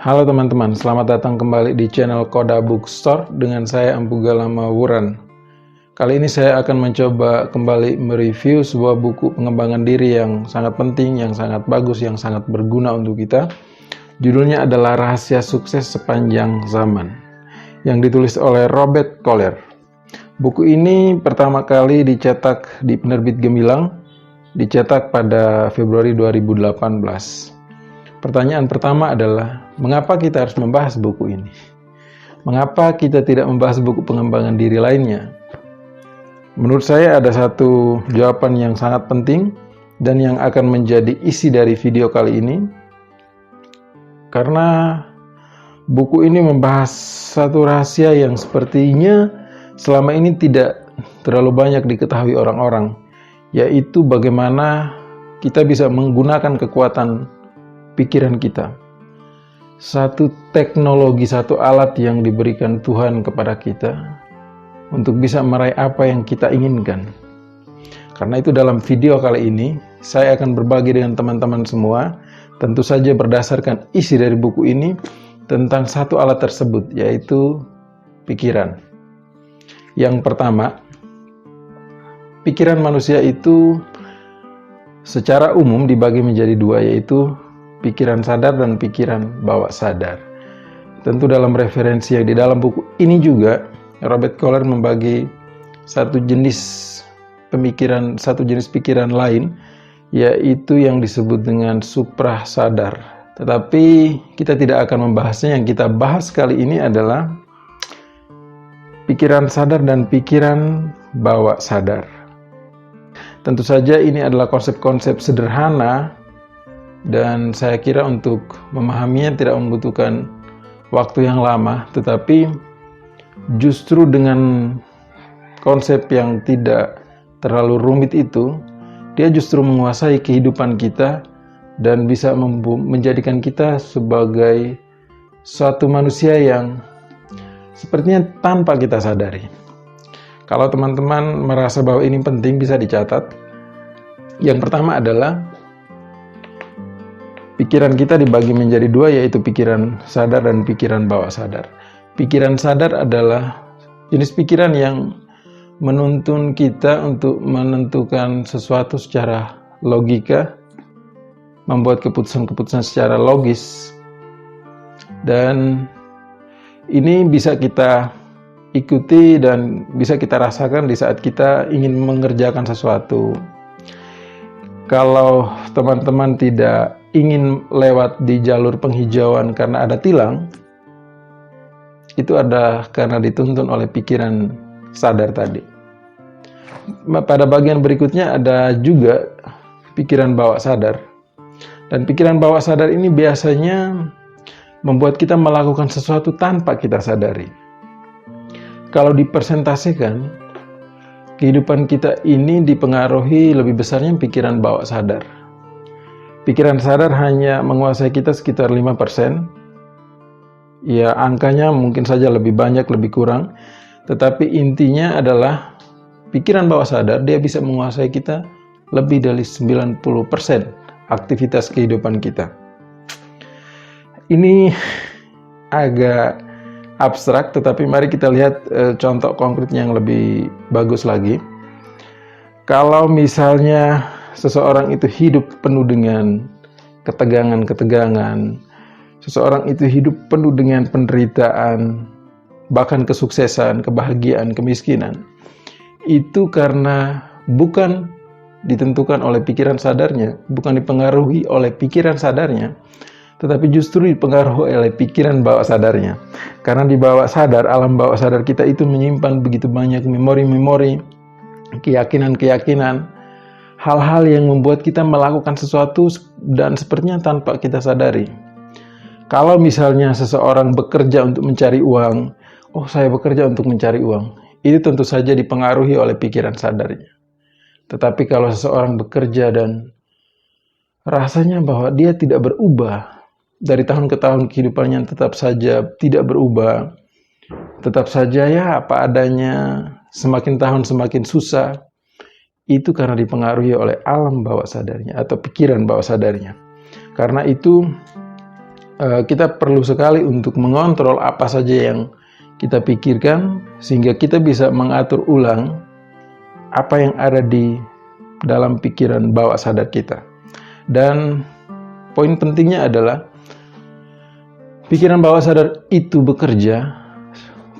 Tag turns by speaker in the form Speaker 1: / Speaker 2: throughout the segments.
Speaker 1: Halo teman-teman, selamat datang kembali di channel Koda Bookstore dengan saya Empu Galama Wuran. Kali ini saya akan mencoba kembali mereview sebuah buku pengembangan diri yang sangat penting, yang sangat bagus, yang sangat berguna untuk kita. Judulnya adalah Rahasia Sukses Sepanjang Zaman, yang ditulis oleh Robert Kohler. Buku ini pertama kali dicetak di penerbit Gemilang, dicetak pada Februari 2018. Pertanyaan pertama adalah, mengapa kita harus membahas buku ini? Mengapa kita tidak membahas buku pengembangan diri lainnya? Menurut saya ada satu jawaban yang sangat penting dan yang akan menjadi isi dari video kali ini. Karena buku ini membahas satu rahasia yang sepertinya selama ini tidak terlalu banyak diketahui orang-orang, yaitu bagaimana kita bisa menggunakan kekuatan pikiran kita. Satu teknologi, satu alat yang diberikan Tuhan kepada kita untuk bisa meraih apa yang kita inginkan. Karena itu dalam video kali ini saya akan berbagi dengan teman-teman semua, tentu saja berdasarkan isi dari buku ini, tentang satu alat tersebut, yaitu pikiran. Yang pertama, pikiran manusia itu secara umum dibagi menjadi dua, yaitu pikiran sadar dan pikiran bawah sadar. Tentu dalam referensi yang di dalam buku ini juga Robert Kohler membagi satu jenis pemikiran, satu jenis pikiran lain, yaitu yang disebut dengan suprasadar. Tetapi kita tidak akan membahasnya. Yang kita bahas kali ini adalah pikiran sadar dan pikiran bawah sadar. Tentu saja ini adalah konsep-konsep sederhana, dan saya kira untuk memahaminya tidak membutuhkan waktu yang lama, tetapi justru dengan konsep yang tidak terlalu rumit itu, dia justru menguasai kehidupan kita dan bisa menjadikan kita sebagai suatu manusia yang sepertinya tanpa kita sadari. Kalau teman-teman merasa bahwa ini penting, bisa dicatat. Yang pertama adalah pikiran kita dibagi menjadi dua, yaitu pikiran sadar dan pikiran bawah sadar. Pikiran sadar adalah jenis pikiran yang menuntun kita untuk menentukan sesuatu secara logika, membuat keputusan-keputusan secara logis, dan ini bisa kita ikuti dan bisa kita rasakan di saat kita ingin mengerjakan sesuatu. Kalau teman-teman tidak ingin lewat di jalur penghijauan karena ada tilang, itu ada karena dituntun oleh pikiran sadar tadi. Pada bagian berikutnya ada juga pikiran bawah sadar. Dan pikiran bawah sadar ini biasanya membuat kita melakukan sesuatu tanpa kita sadari. Kalau dipersentasikan, kehidupan kita ini dipengaruhi lebih besarnya pikiran bawah sadar. Pikiran sadar hanya menguasai kita sekitar 5%. Ya, angkanya mungkin saja lebih banyak, lebih kurang. Tetapi intinya adalah pikiran bawah sadar, dia bisa menguasai kita lebih dari 90% aktivitas kehidupan kita. Ini agak abstrak, tetapi mari kita lihat contoh konkret yang lebih bagus lagi. Kalau misalnya seseorang itu hidup penuh dengan ketegangan-ketegangan, seseorang itu hidup penuh dengan penderitaan, bahkan kesuksesan, kebahagiaan, kemiskinan, itu karena bukan ditentukan oleh pikiran sadarnya, bukan dipengaruhi oleh pikiran sadarnya, tetapi justru dipengaruhi oleh pikiran bawah sadarnya. Karena di bawah sadar, alam bawah sadar kita itu menyimpan begitu banyak memori-memori, keyakinan-keyakinan, hal-hal yang membuat kita melakukan sesuatu dan sepertinya tanpa kita sadari. Kalau misalnya seseorang bekerja untuk mencari uang, oh saya bekerja untuk mencari uang, itu tentu saja dipengaruhi oleh pikiran sadarnya. Tetapi kalau seseorang bekerja dan rasanya bahwa dia tidak berubah, dari tahun ke tahun kehidupannya tetap saja tidak berubah, tetap saja ya apa adanya, semakin tahun semakin susah, itu karena dipengaruhi oleh alam bawah sadarnya atau pikiran bawah sadarnya. Karena itu kita perlu sekali untuk mengontrol apa saja yang kita pikirkan, sehingga kita bisa mengatur ulang apa yang ada di dalam pikiran bawah sadar kita. Dan poin pentingnya adalah pikiran bawah sadar itu bekerja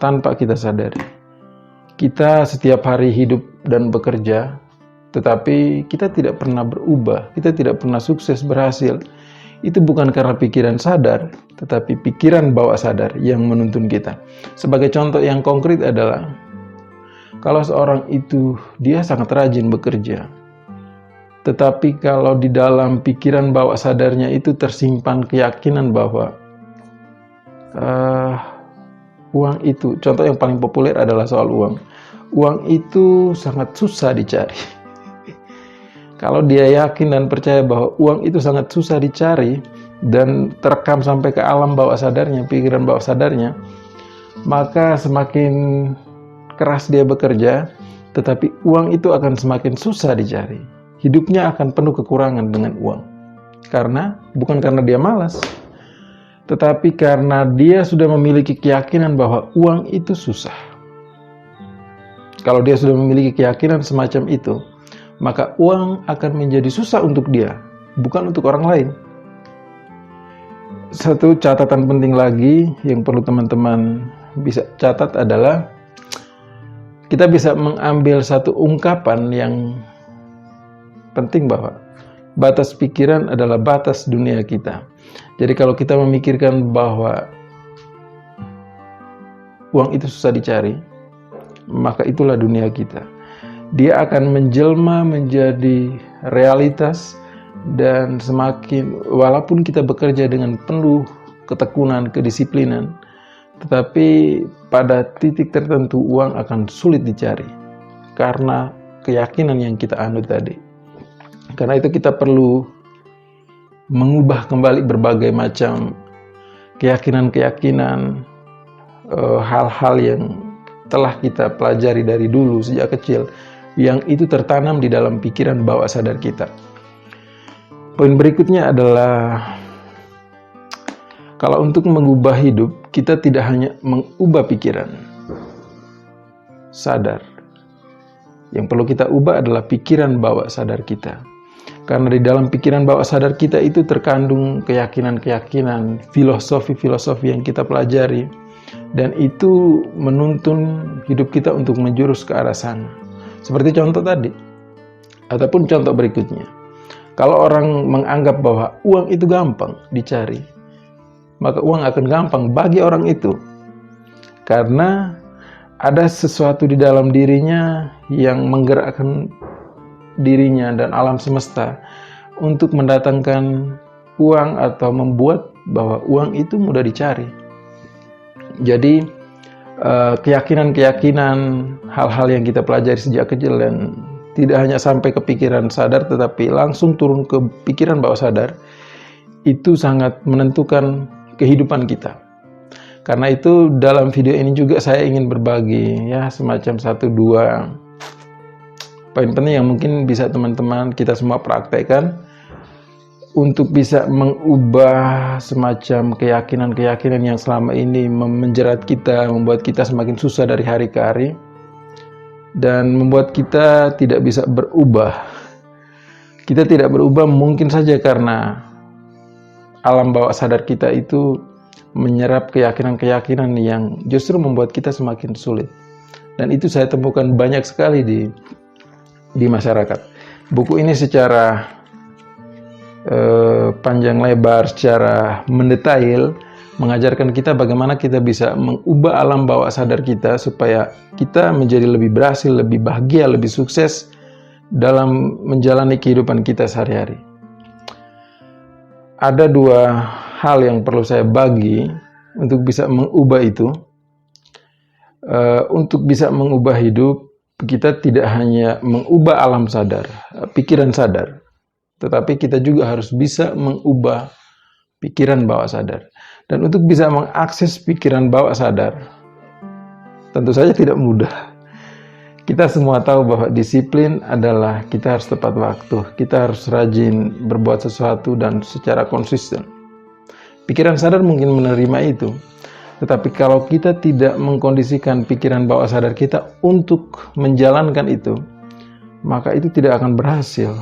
Speaker 1: tanpa kita sadari. Kita setiap hari hidup dan bekerja, tetapi kita tidak pernah berubah, kita tidak pernah sukses berhasil. Itu bukan karena pikiran sadar, tetapi pikiran bawah sadar yang menuntun kita. Sebagai contoh yang konkret adalah, kalau seorang itu dia sangat rajin bekerja, tetapi kalau di dalam pikiran bawah sadarnya itu tersimpan keyakinan bahwa uang itu, contoh yang paling populer adalah soal uang. Uang itu sangat susah dicari. Kalau dia yakin dan percaya bahwa uang itu sangat susah dicari dan terekam sampai ke alam bawah sadarnya, pikiran bawah sadarnya, maka semakin keras dia bekerja, tetapi uang itu akan semakin susah dicari. Hidupnya akan penuh kekurangan dengan uang. Bukan karena dia malas, tetapi karena dia sudah memiliki keyakinan bahwa uang itu susah. Kalau dia sudah memiliki keyakinan semacam itu, maka uang akan menjadi susah untuk dia, bukan untuk orang lain. Satu catatan penting lagi yang perlu teman-teman bisa catat adalah, kita bisa mengambil satu ungkapan yang penting bahwa batas pikiran adalah batas dunia kita. Jadi kalau kita memikirkan bahwa uang itu susah dicari, maka itulah dunia kita. Dia akan menjelma menjadi realitas, dan semakin, walaupun kita bekerja dengan penuh ketekunan, kedisiplinan, tetapi pada titik tertentu uang akan sulit dicari karena keyakinan yang kita anut tadi. Karena itu kita perlu mengubah kembali berbagai macam keyakinan-keyakinan, hal-hal yang telah kita pelajari dari dulu sejak kecil, yang itu tertanam di dalam pikiran bawah sadar kita. Poin berikutnya adalah, kalau untuk mengubah hidup, kita tidak hanya mengubah pikiran sadar. Yang perlu kita ubah adalah pikiran bawah sadar kita. Karena di dalam pikiran bawah sadar kita itu terkandung keyakinan-keyakinan, filosofi-filosofi yang kita pelajari, dan itu menuntun hidup kita untuk menjurus ke arah sana. Seperti contoh tadi, ataupun contoh berikutnya. Kalau orang menganggap bahwa uang itu gampang dicari, maka uang akan gampang bagi orang itu. Karena ada sesuatu di dalam dirinya yang menggerakkan dirinya dan alam semesta untuk mendatangkan uang atau membuat bahwa uang itu mudah dicari. Jadi keyakinan-keyakinan, hal-hal yang kita pelajari sejak kecil dan tidak hanya sampai ke pikiran sadar, tetapi langsung turun ke pikiran bawah sadar, itu sangat menentukan kehidupan kita. Karena itu dalam video ini juga saya ingin berbagi ya semacam 1-2 poin penting yang mungkin bisa teman-teman kita semua praktekkan untuk bisa mengubah semacam keyakinan-keyakinan yang selama ini menjerat kita, membuat kita semakin susah dari hari ke hari, dan membuat kita tidak bisa berubah. Kita tidak berubah mungkin saja karena alam bawah sadar kita itu menyerap keyakinan-keyakinan yang justru membuat kita semakin sulit. Dan itu saya temukan banyak sekali di masyarakat. Buku ini secara panjang lebar, secara mendetail mengajarkan kita bagaimana kita bisa mengubah alam bawah sadar kita supaya kita menjadi lebih berhasil, lebih bahagia, lebih sukses dalam menjalani kehidupan kita sehari-hari. Ada 2 hal yang perlu saya bagi untuk bisa mengubah itu. Untuk bisa mengubah hidup, kita tidak hanya mengubah alam sadar, pikiran sadar, tetapi kita juga harus bisa mengubah pikiran bawah sadar. Dan untuk bisa mengakses pikiran bawah sadar, tentu saja tidak mudah. Kita semua tahu bahwa disiplin adalah kita harus tepat waktu, kita harus rajin berbuat sesuatu dan secara konsisten. Pikiran sadar mungkin menerima itu, tetapi kalau kita tidak mengkondisikan pikiran bawah sadar kita untuk menjalankan itu, maka itu tidak akan berhasil.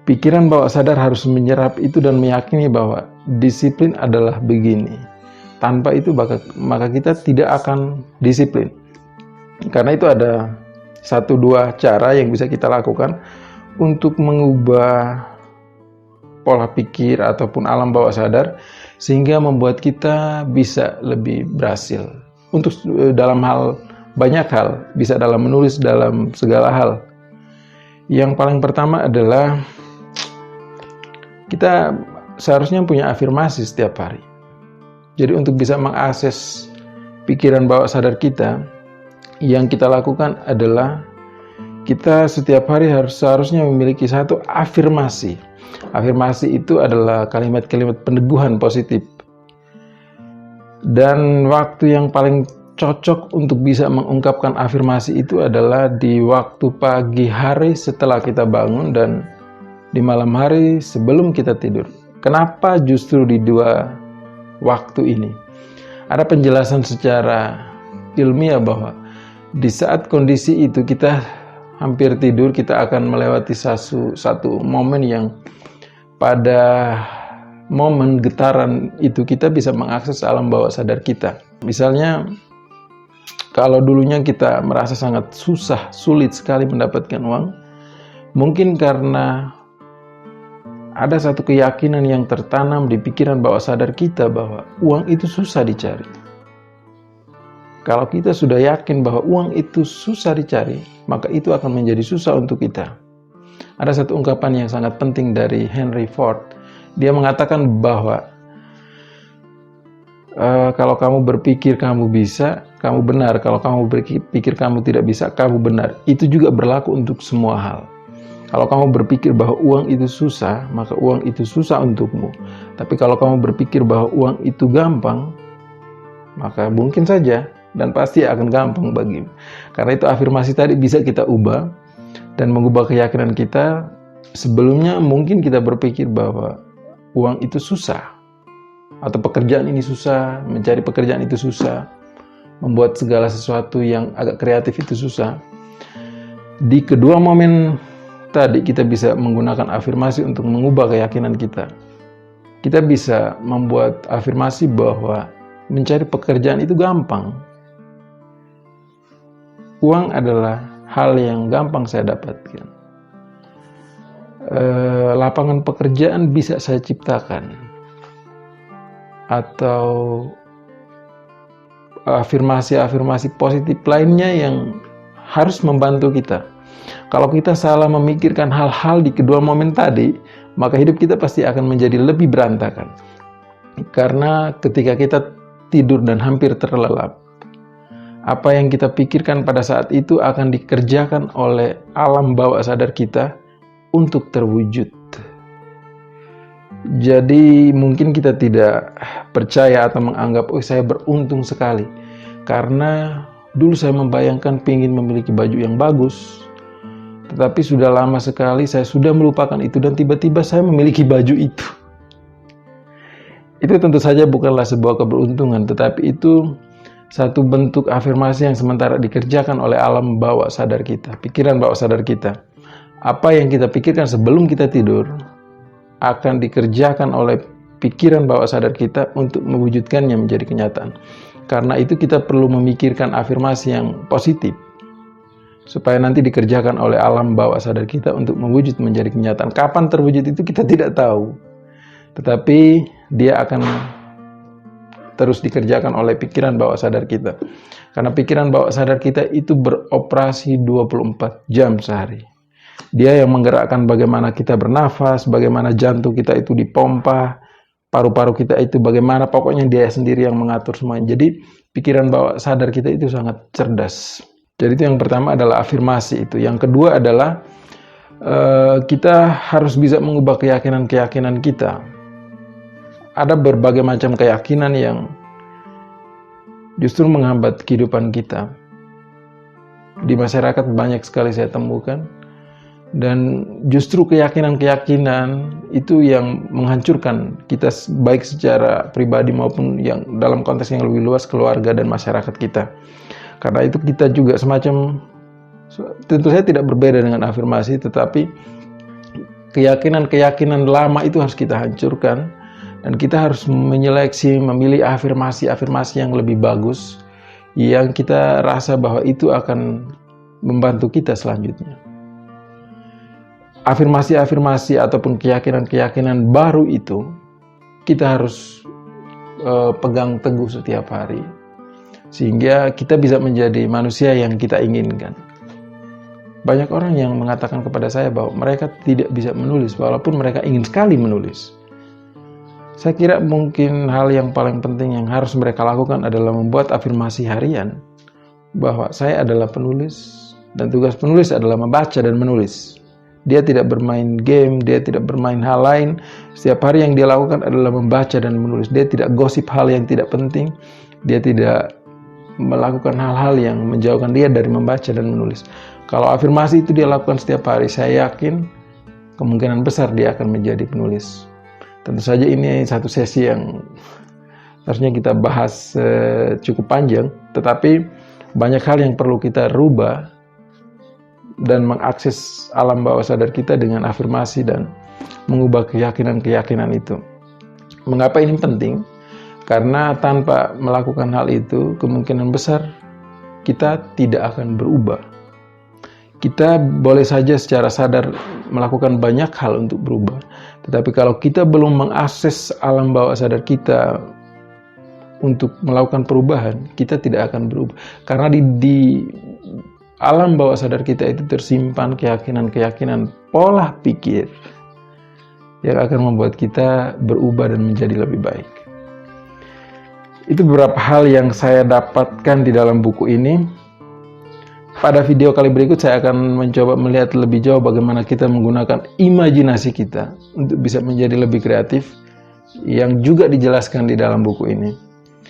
Speaker 1: Pikiran bawah sadar harus menyerap itu dan meyakini bahwa disiplin adalah begini. Tanpa itu maka kita tidak akan disiplin. Karena itu ada 1-2 cara yang bisa kita lakukan untuk mengubah pola pikir ataupun alam bawah sadar sehingga membuat kita bisa lebih berhasil. Untuk dalam banyak hal, bisa dalam menulis, dalam segala hal. Yang paling pertama adalah kita seharusnya punya afirmasi setiap hari. Jadi untuk bisa mengakses pikiran bawah sadar kita, yang kita lakukan adalah kita setiap hari seharusnya memiliki satu afirmasi. Afirmasi itu adalah kalimat-kalimat peneguhan positif. Dan waktu yang paling cocok untuk bisa mengungkapkan afirmasi itu adalah di waktu pagi hari setelah kita bangun dan di malam hari sebelum kita tidur. Kenapa justru di 2 waktu ini? Ada penjelasan secara ilmiah bahwa di saat kondisi itu kita hampir tidur, kita akan melewati satu momen yang pada momen getaran itu kita bisa mengakses alam bawah sadar kita. Misalnya kalau dulunya kita merasa sangat sulit sekali mendapatkan uang, mungkin karena ada satu keyakinan yang tertanam di pikiran bawah sadar kita bahwa uang itu susah dicari. Kalau kita sudah yakin bahwa uang itu susah dicari, maka itu akan menjadi susah untuk kita. Ada satu ungkapan yang sangat penting dari Henry Ford. Dia mengatakan bahwa kalau kamu berpikir kamu bisa, kamu benar. Kalau kamu berpikir kamu tidak bisa, kamu benar. Itu juga berlaku untuk semua hal. Kalau kamu berpikir bahwa uang itu susah, maka uang itu susah untukmu. Tapi kalau kamu berpikir bahwa uang itu gampang, maka mungkin saja dan pasti akan gampang bagimu. Karena itu afirmasi tadi bisa kita ubah dan mengubah keyakinan kita. Sebelumnya mungkin kita berpikir bahwa uang itu susah, atau pekerjaan ini susah, mencari pekerjaan itu susah, membuat segala sesuatu yang agak kreatif itu susah. Di kedua momen tadi kita bisa menggunakan afirmasi untuk mengubah keyakinan kita. Kita bisa membuat afirmasi bahwa mencari pekerjaan itu gampang. Uang adalah hal yang gampang saya dapatkan. Lapangan pekerjaan bisa saya ciptakan. Atau afirmasi-afirmasi positif lainnya yang harus membantu kita. Kalau kita salah memikirkan hal-hal di kedua momen tadi, maka hidup kita pasti akan menjadi lebih berantakan. Karena ketika kita tidur dan hampir terlelap, apa yang kita pikirkan pada saat itu akan dikerjakan oleh alam bawah sadar kita untuk terwujud. Jadi mungkin kita tidak percaya atau menganggap, oh saya beruntung sekali. Karena dulu saya membayangkan ingin memiliki baju yang bagus. Tetapi sudah lama sekali saya sudah melupakan itu dan tiba-tiba saya memiliki baju itu. Itu tentu saja bukanlah sebuah keberuntungan, tetapi itu satu bentuk afirmasi yang sementara dikerjakan oleh alam bawah sadar kita, pikiran bawah sadar kita. Apa yang kita pikirkan sebelum kita tidur akan dikerjakan oleh pikiran bawah sadar kita untuk mewujudkannya menjadi kenyataan. Karena itu kita perlu memikirkan afirmasi yang positif supaya nanti dikerjakan oleh alam bawah sadar kita untuk mewujud menjadi kenyataan. Kapan terwujud itu kita tidak tahu, tetapi dia akan terus dikerjakan oleh pikiran bawah sadar kita. Karena pikiran bawah sadar kita itu beroperasi 24 jam sehari. Dia yang menggerakkan bagaimana kita bernafas, bagaimana jantung kita itu dipompa, paru-paru kita itu bagaimana, pokoknya dia sendiri yang mengatur semuanya. Jadi pikiran bawah sadar kita itu sangat cerdas. Jadi itu yang pertama adalah afirmasi itu. Yang kedua adalah kita harus bisa mengubah keyakinan-keyakinan kita. Ada berbagai macam keyakinan yang justru menghambat kehidupan kita. Di masyarakat banyak sekali saya temukan. Dan justru keyakinan-keyakinan itu yang menghancurkan kita baik secara pribadi maupun yang dalam konteks yang lebih luas, keluarga dan masyarakat kita. Karena itu kita juga semacam, tentu saya tidak berbeda dengan afirmasi, tetapi keyakinan-keyakinan lama itu harus kita hancurkan. Dan kita harus menyeleksi, memilih afirmasi-afirmasi yang lebih bagus, yang kita rasa bahwa itu akan membantu kita selanjutnya. Afirmasi-afirmasi ataupun keyakinan-keyakinan baru itu kita harus pegang teguh setiap hari, sehingga kita bisa menjadi manusia yang kita inginkan. Banyak orang yang mengatakan kepada saya bahwa mereka tidak bisa menulis walaupun mereka ingin sekali menulis. Saya kira mungkin hal yang paling penting yang harus mereka lakukan adalah membuat afirmasi harian bahwa saya adalah penulis dan tugas penulis adalah membaca dan menulis. Dia tidak bermain game, dia tidak bermain hal lain. Setiap hari yang dia lakukan adalah membaca dan menulis. Dia tidak gosip hal yang tidak penting. Dia tidak melakukan hal-hal yang menjauhkan dia dari membaca dan menulis. Kalau afirmasi itu dia lakukan setiap hari, saya yakin kemungkinan besar dia akan menjadi penulis. Tentu saja ini satu sesi yang harusnya kita bahas cukup panjang, tetapi banyak hal yang perlu kita rubah dan mengakses alam bawah sadar kita dengan afirmasi dan mengubah keyakinan-keyakinan itu. Mengapa ini penting? Karena tanpa melakukan hal itu, kemungkinan besar kita tidak akan berubah. Kita boleh saja secara sadar melakukan banyak hal untuk berubah, tetapi kalau kita belum mengakses alam bawah sadar kita untuk melakukan perubahan, kita tidak akan berubah. Karena di alam bawah sadar kita itu tersimpan keyakinan-keyakinan pola pikir yang akan membuat kita berubah dan menjadi lebih baik. Itu beberapa hal yang saya dapatkan di dalam buku ini. Pada video kali berikut saya akan mencoba melihat lebih jauh bagaimana kita menggunakan imajinasi kita untuk bisa menjadi lebih kreatif, yang juga dijelaskan di dalam buku ini.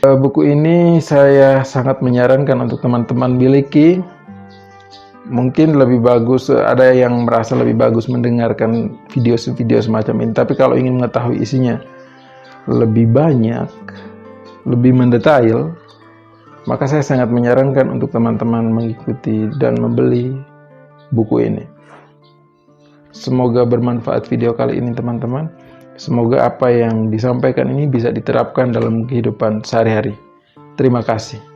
Speaker 1: Buku ini saya sangat menyarankan untuk teman-teman miliki. Mungkin lebih bagus, ada yang merasa lebih bagus mendengarkan video-video semacam ini. Tapi kalau ingin mengetahui isinya lebih banyak, lebih mendetail, maka saya sangat menyarankan untuk teman-teman mengikuti dan membeli buku ini. Semoga bermanfaat video kali ini teman-teman. Semoga apa yang disampaikan ini bisa diterapkan dalam kehidupan sehari-hari. Terima kasih.